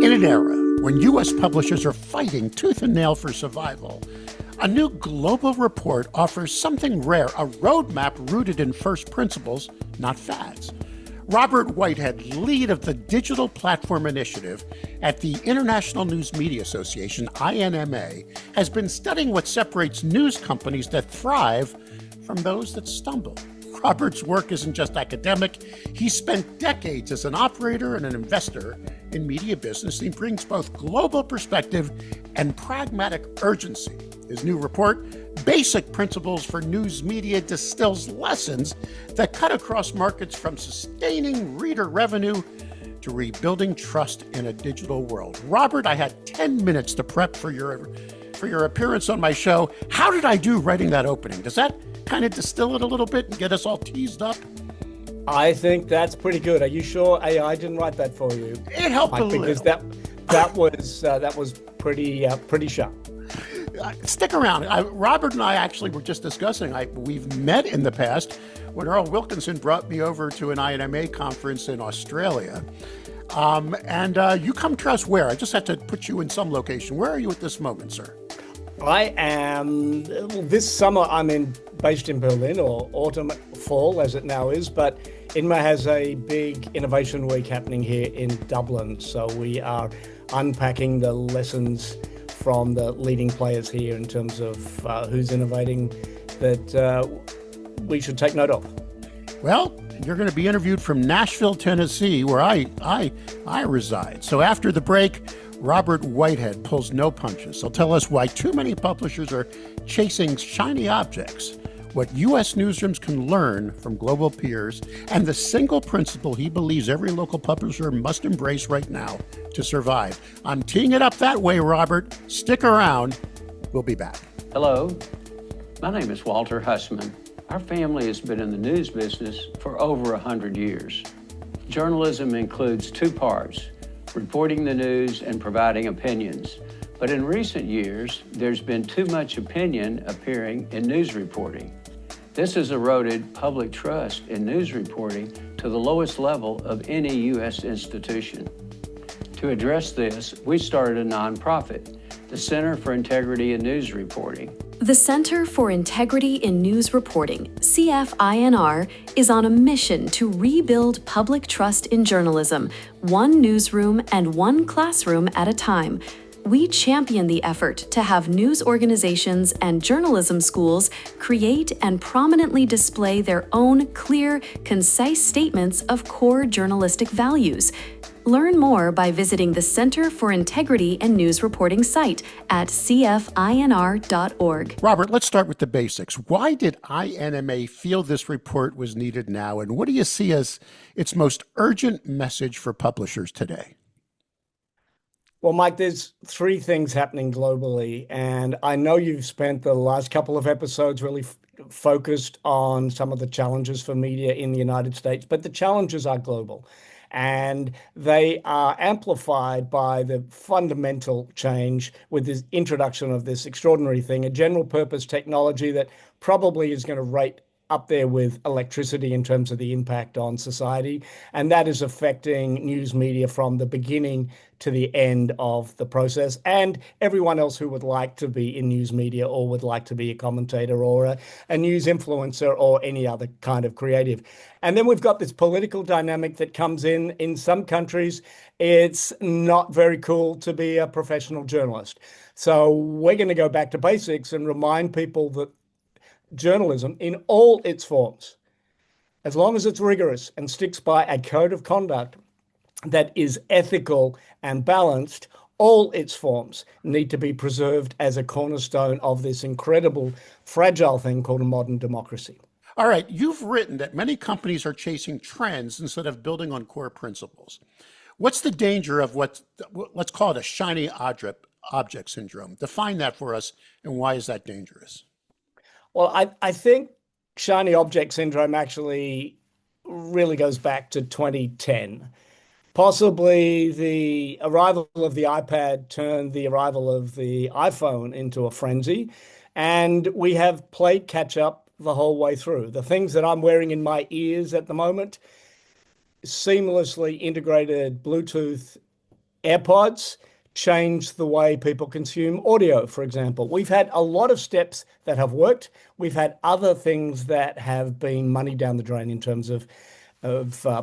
In an era when U.S. publishers are fighting tooth and nail for survival, a new global report offers something rare, a roadmap rooted in first principles, not fads. Robert Whitehead, lead of the Digital Platform Initiative at the International News Media Association, INMA, has been studying what separates news companies that thrive from those that stumble. Robert's work isn't just academic. He spent decades as an operator and an investor in media business. He brings both global perspective and pragmatic urgency. His new report, Basic Principles for News Media, distills lessons that cut across markets from sustaining reader revenue to rebuilding trust in a digital world. Robert, I had 10 minutes to prep for your appearance on my show. How did I do writing that opening? Does that kind of distill it a little bit and get us all teased up? I think that's pretty good. Are you sure AI didn't write that for you? It helped a little. Because that was pretty sharp. Stick around. Robert and I actually were just discussing. We've met in the past when Earl Wilkinson brought me over to an INMA conference in Australia. And you come to us where? I just have to put you in some location. Where are you at this moment, sir? I am, this summer I'm based in Berlin, or autumn, fall as it now is, but INMA has a big innovation week happening here in Dublin. So we are unpacking the lessons from the leading players here in terms of who's innovating that we should take note of. Well, you're going to be interviewed from Nashville, Tennessee, where I reside. So after the break, Robert Whitehead pulls no punches. He'll tell us why too many publishers are chasing shiny objects, what U.S. newsrooms can learn from global peers, and the single principle he believes every local publisher must embrace right now to survive. I'm teeing it up that way, Robert. Stick around. We'll be back. Hello, my name is Walter Hussman. Our family has been in the news business for over 100 years. Journalism includes two parts: reporting the news and providing opinions. But in recent years, there's been too much opinion appearing in news reporting. This has eroded public trust in news reporting to the lowest level of any U.S. institution. To address this, we started a nonprofit, the Center for Integrity in News Reporting. The Center for Integrity in News Reporting, CFINR, is on a mission to rebuild public trust in journalism, one newsroom and one classroom at a time. We champion the effort to have news organizations and journalism schools create and prominently display their own clear, concise statements of core journalistic values. Learn more by visiting the Center for Integrity and News Reporting site at cfinr.org. Robert, let's start with the basics. Why did INMA feel this report was needed now, and what do you see as its most urgent message for publishers today? Well, Mike, there's three things happening globally, and I know you've spent the last couple of episodes really focused on some of the challenges for media in the United States, but the challenges are global. And they are amplified by the fundamental change with the introduction of this extraordinary thing, a general purpose technology that probably is going to rate up there with electricity in terms of the impact on society. And that is affecting news media from the beginning to the end of the process, and everyone else who would like to be in news media or would like to be a commentator or a news influencer or any other kind of creative. And then we've got this political dynamic that comes in. In some countries, it's not very cool to be a professional journalist. So we're going to go back to basics and remind people that journalism in all its forms, as long as it's rigorous and sticks by a code of conduct that is ethical and balanced, all its forms need to be preserved as a cornerstone of this incredible, fragile thing called a modern democracy. All right, you've written that many companies are chasing trends instead of building on core principles. What's the danger of let's call it a shiny object syndrome? Define that for us, and why is that dangerous? Well, I think shiny object syndrome actually really goes back to 2010. Possibly the arrival of the iPad turned the arrival of the iPhone into a frenzy, and we have played catch up the whole way through. The things that I'm wearing in my ears at the moment, seamlessly integrated Bluetooth AirPods changed the way people consume audio, for example. We've had a lot of steps that have worked. We've had other things that have been money down the drain in terms of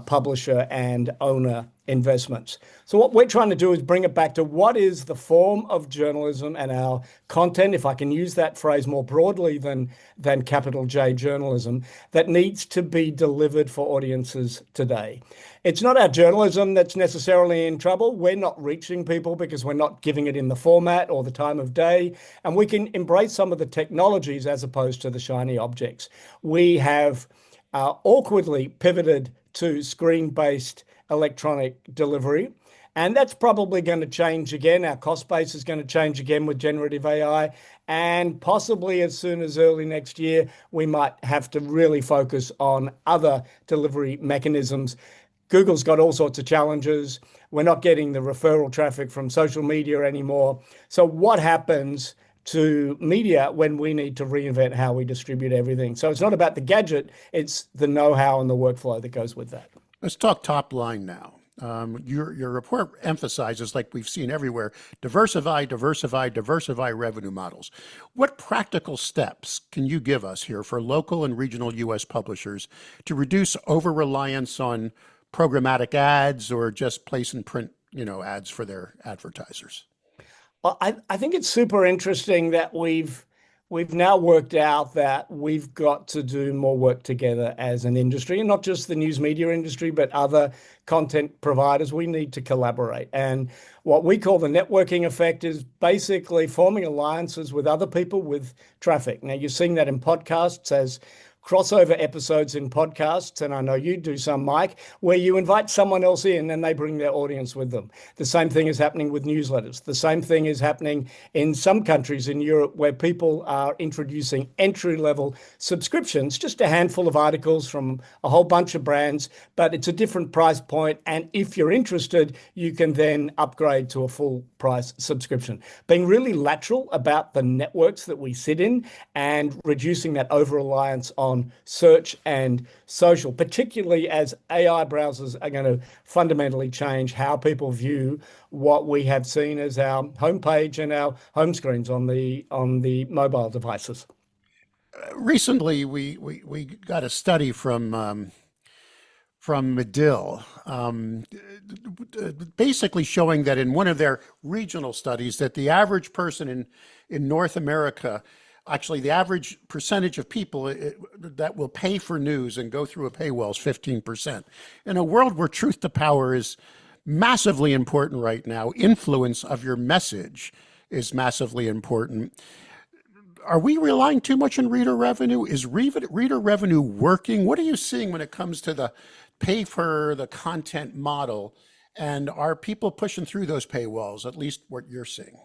publisher and owner investments. So what we're trying to do is bring it back to what is the form of journalism and our content, if I can use that phrase more broadly than capital J journalism, that needs to be delivered for audiences today. It's not our journalism that's necessarily in trouble. We're not reaching people because we're not giving it in the format or the time of day. And we can embrace some of the technologies as opposed to the shiny objects. We have awkwardly pivoted to screen-based electronic delivery. And that's probably going to change again. Our cost base is going to change again with generative AI. And possibly as soon as early next year, we might have to really focus on other delivery mechanisms. Google's got all sorts of challenges. We're not getting the referral traffic from social media anymore. So what happens to media when we need to reinvent how we distribute everything? So it's not about the gadget, it's the know-how and the workflow that goes with that. Let's talk top line now. Your report emphasizes, like we've seen everywhere, diversify revenue models. What practical steps can you give us here for local and regional U.S. publishers to reduce over-reliance on programmatic ads or just place and print, ads for their advertisers? Well, I think it's super interesting that we've now worked out that we've got to do more work together as an industry, and not just the news media industry, but other content providers. We need to collaborate. And what we call the networking effect is basically forming alliances with other people with traffic. Now, you're seeing that in podcasts as crossover episodes in podcasts, and I know you do some, Mike, where you invite someone else in and they bring their audience with them. The same thing is happening with newsletters. The same thing is happening in some countries in Europe where people are introducing entry-level subscriptions, just a handful of articles from a whole bunch of brands, but it's a different price point. And if you're interested, you can then upgrade to a full price subscription. Being really lateral about the networks that we sit in and reducing that over-reliance on search and social, particularly as AI browsers are going to fundamentally change how people view what we have seen as our homepage and our home screens on the mobile devices. Recently, we got a study from Medill, basically showing that in one of their regional studies that the average person in North America, actually, the average percentage of people that will pay for news and go through a paywall is 15%. In a world where truth to power is massively important right now, influence of your message is massively important. Are we relying too much on reader revenue? Is reader revenue working? What are you seeing when it comes to the pay for the content model? And are people pushing through those paywalls, at least what you're seeing?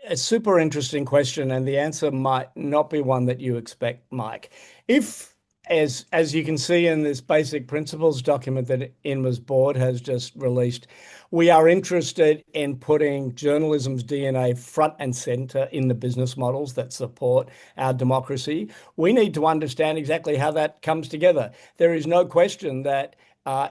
A super interesting question, and the answer might not be one that you expect, Mike. If, as you can see in this basic principles document that INMA's board has just released, we are interested in putting journalism's DNA front and center in the business models that support our democracy, we need to understand exactly how that comes together. There is no question that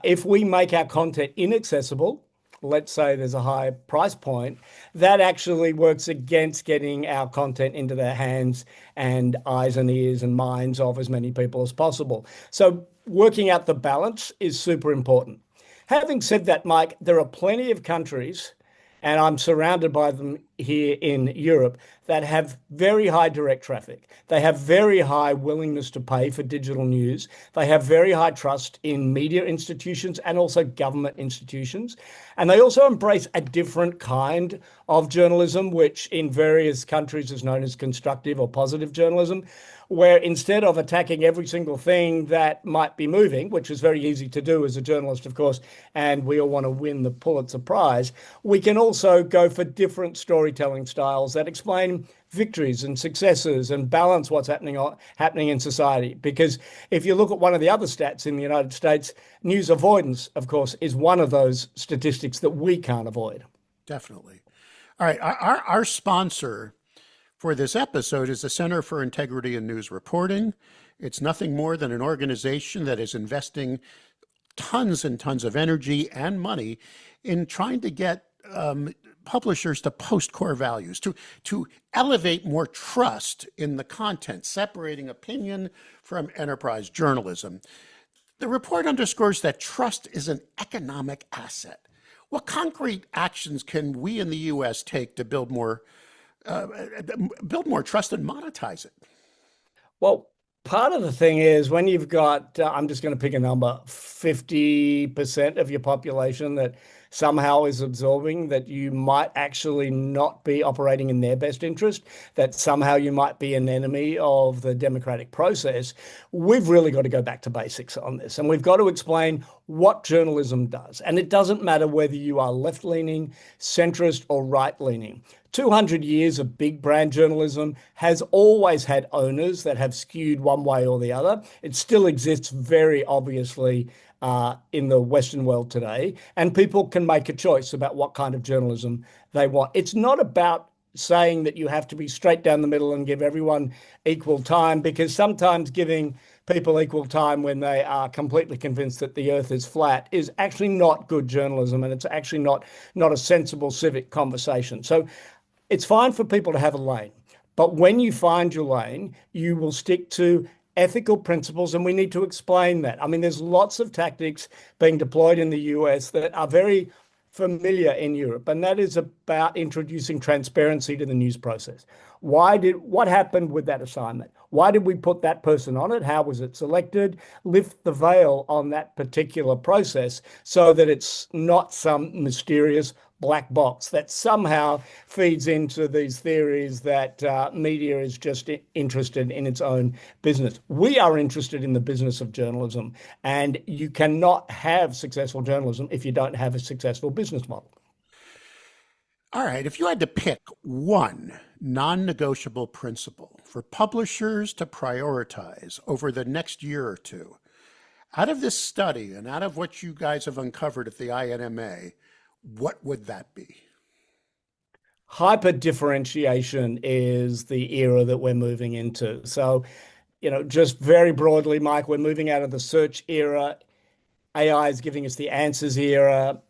if we make our content inaccessible, let's say there's a high price point, that actually works against getting our content into the hands and eyes and ears and minds of as many people as possible. So working out the balance is super important. Having said that, Mike, there are plenty of countries, and I'm surrounded by them here in Europe, that have very high direct traffic. They have very high willingness to pay for digital news. They have very high trust in media institutions and also government institutions. And they also embrace a different kind of journalism, which in various countries is known as constructive or positive journalism, where instead of attacking every single thing that might be moving, which is very easy to do as a journalist, of course, and we all want to win the Pulitzer Prize, we can also go for different storytelling styles that explain victories and successes and balance what's happening in society. Because if you look at one of the other stats in the United States, news avoidance, of course, is one of those statistics that we can't avoid. Definitely. All right. Our sponsor for this episode is the Center for Integrity in News Reporting. It's nothing more than an organization that is investing tons and tons of energy and money in trying to get publishers to post core values, to elevate more trust in the content, separating opinion from enterprise journalism. The report underscores that trust is an economic asset. What concrete actions can we in the U.S. take to build more trust and monetize it? Well, part of the thing is when you've got, I'm just going to pick a number, 50% of your population that somehow is absorbing that you might actually not be operating in their best interest, that somehow you might be an enemy of the democratic process. We've really got to go back to basics on this, and we've got to explain what journalism does. And it doesn't matter whether you are left-leaning, centrist, or right-leaning. 200 years of big brand journalism has always had owners that have skewed one way or the other. It still exists very obviously in the Western world today, and people can make a choice about what kind of journalism they want. It's not about saying that you have to be straight down the middle and give everyone equal time, because sometimes giving people equal time when they are completely convinced that the earth is flat is actually not good journalism, and it's actually not a sensible civic conversation. So it's fine for people to have a lane, but when you find your lane, you will stick to ethical principles, and we need to explain that. I mean, there's lots of tactics being deployed in the US that are very familiar in Europe, and that is about introducing transparency to the news process. What happened with that assignment? Why did we put that person on it? How was it selected? Lift the veil on that particular process so that it's not some mysterious black box that somehow feeds into these theories that media is just interested in its own business. We are interested in the business of journalism, and you cannot have successful journalism if you don't have a successful business model. All right, if you had to pick one non-negotiable principle for publishers to prioritize over the next year or two, out of this study and out of what you guys have uncovered at the INMA, what would that be? Hyper differentiation is the era that we're moving into. So, just very broadly, Mike, we're moving out of the search era. AI is giving us the answers era.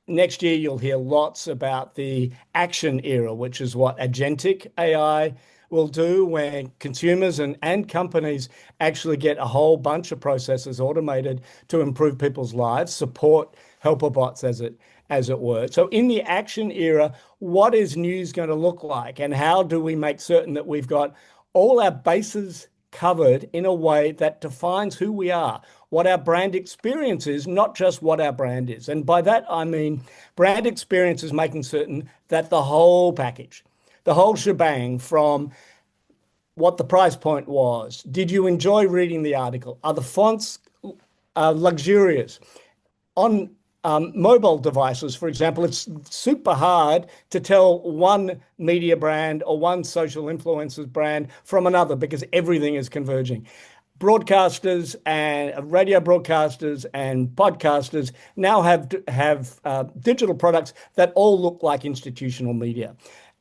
Next year, you'll hear lots about the action era, which is what agentic AI will do, where consumers and companies actually get a whole bunch of processes automated to improve people's lives, support helper bots as it were. So in the action era, what is news going to look like? And how do we make certain that we've got all our bases covered in a way that defines who we are, what our brand experience is, not just what our brand is. And by that, I mean brand experience is making certain that the whole package, the whole shebang, from what the price point was, did you enjoy reading the article, are the fonts luxurious? On mobile devices, for example, it's super hard to tell one media brand or one social influencers brand from another because everything is converging. Broadcasters and radio broadcasters and podcasters now have digital products that all look like institutional media.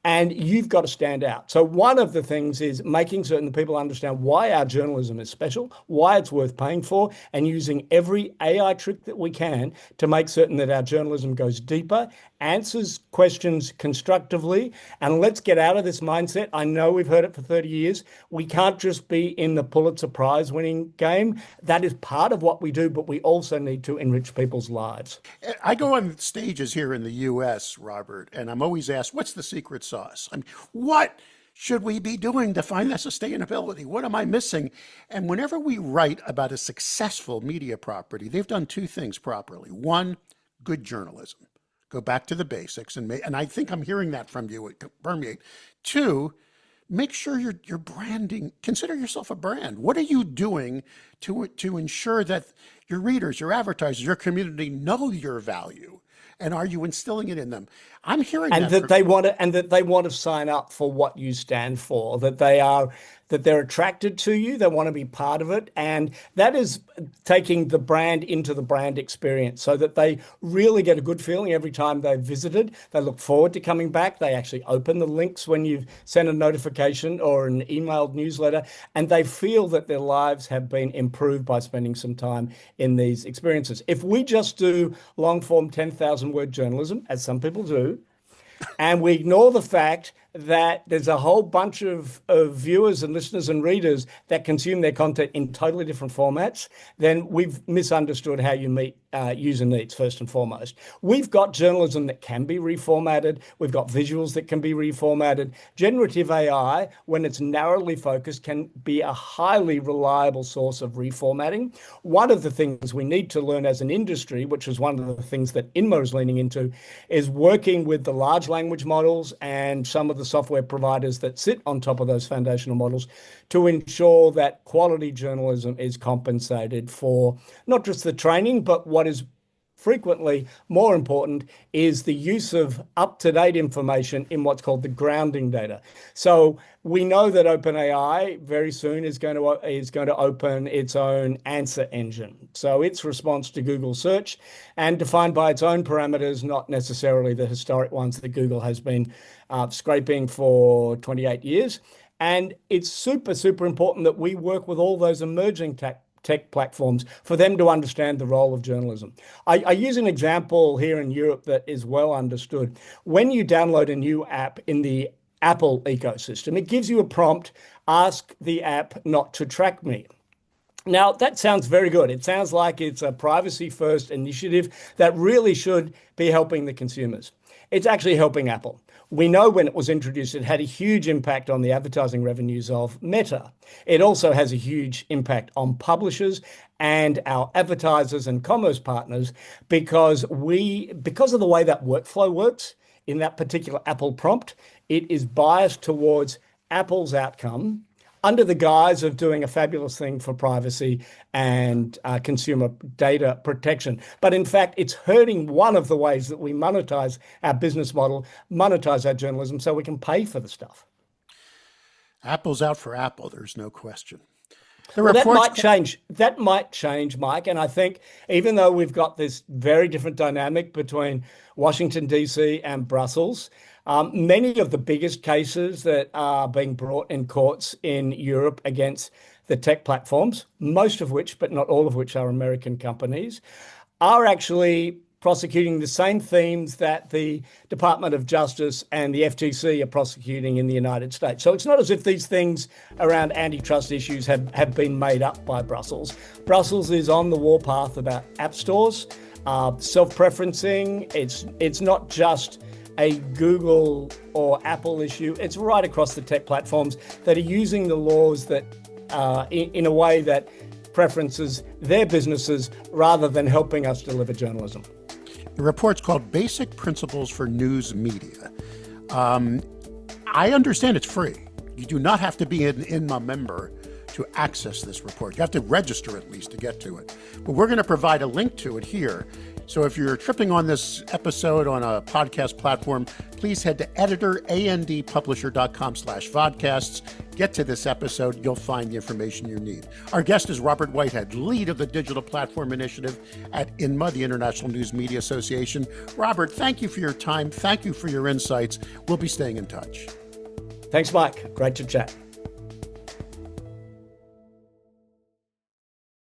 And you've got to stand out. So one of the things is making certain that people understand why our journalism is special, why it's worth paying for, and using every AI trick that we can to make certain that our journalism goes deeper, answers questions constructively, and let's get out of this mindset. I know we've heard it for 30 years. We can't just be in the Pulitzer Prize winning game. That is part of what we do, but we also need to enrich people's lives. I go on stages here in the US, Robert, and I'm always asked, what's the secret sauce? I mean, what should we be doing to find that sustainability? What am I missing? And whenever we write about a successful media property, they've done two things properly. One, good journalism. Go back to the basics, and I think I'm hearing that from you at Permeate. Two, make sure you're branding. Consider yourself a brand. What are you doing to ensure that your readers, your advertisers, your community know your value? And are you instilling it in them? I'm hearing that they want to sign up for what you stand for, that they are that they're attracted to you, they want to be part of it. And that is taking the brand into the brand experience so that they really get a good feeling every time they've visited. They look forward to coming back. They actually open the links when you've sent a notification or an emailed newsletter, and they feel that their lives have been improved by spending some time in these experiences. If we just do long form 10,000 word journalism, as some people do, and we ignore the fact that there's a whole bunch of viewers and listeners and readers that consume their content in totally different formats, then we've misunderstood how you meet user needs, first and foremost. We've got journalism that can be reformatted. We've got visuals that can be reformatted. Generative AI, when it's narrowly focused, can be a highly reliable source of reformatting. One of the things we need to learn as an industry, which is one of the things that INMA is leaning into, is working with the large language models and some of the software providers that sit on top of those foundational models to ensure that quality journalism is compensated for not just the training, but what is frequently more important is the use of up-to-date information in what's called the grounding data. So we know that OpenAI very soon is going to open its own answer engine. So its response to Google search, and defined by its own parameters, not necessarily the historic ones that Google has been scraping for 28 years. And it's super, super important that we work with all those emerging tech platforms for them to understand the role of journalism. I use an example here in Europe that is well understood. When you download a new app in the Apple ecosystem, it gives you a prompt, ask the app not to track me. Now, that sounds very good. It sounds like it's a privacy-first initiative that really should be helping the consumers. It's actually helping Apple. We know when it was introduced, it had a huge impact on the advertising revenues of Meta. It also has a huge impact on publishers and our advertisers and commerce partners because of the way that workflow works in that particular Apple prompt, it is biased towards Apple's outcome under the guise of doing a fabulous thing for privacy and consumer data protection. But in fact, it's hurting one of the ways that we monetize our business model, monetize our journalism, so we can pay for the stuff. Apple's out for Apple, there's no question. That might change. That might change, Mike. And I think even though we've got this very different dynamic between Washington, D.C. and Brussels, many of the biggest cases that are being brought in courts in Europe against the tech platforms, most of which, but not all of which, are American companies, are actually prosecuting the same themes that the Department of Justice and the FTC are prosecuting in the United States. So it's not as if these things around antitrust issues have been made up by Brussels. Brussels is on the warpath about app stores, self-preferencing. It's not just a Google or Apple issue. It's right across the tech platforms that are using the laws that in a way that preferences their businesses rather than helping us deliver journalism. The report's called Basic Principles for News Media. I understand it's free. You do not have to be an INMA member to access this report. You have to register at least to get to it. But we're going to provide a link to it here. So if you're tripping on this episode on a podcast platform, please head to editorandpublisher.com/vodcasts. Get to this episode. You'll find the information you need. Our guest is Robert Whitehead, lead of the Digital Platform Initiative at INMA, the International News Media Association. Robert, thank you for your time. Thank you for your insights. We'll be staying in touch. Thanks, Mike. Great to chat.